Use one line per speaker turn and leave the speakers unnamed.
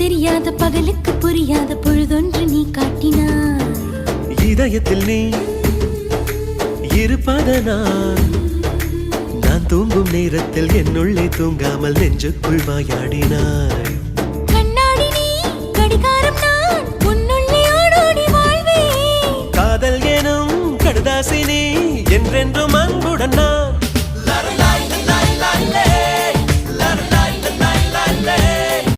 தெரியாத பகலுக்கு புரியாத பொழுதொன்று நீ காட்டினாய்.
இதயத்தில் நீ இருப்பதனால் நான் தூங்கும் நேரத்தில் என்னுள்ளே தூங்காமல் நெஞ்சுக்குள் வாயாடினாய்.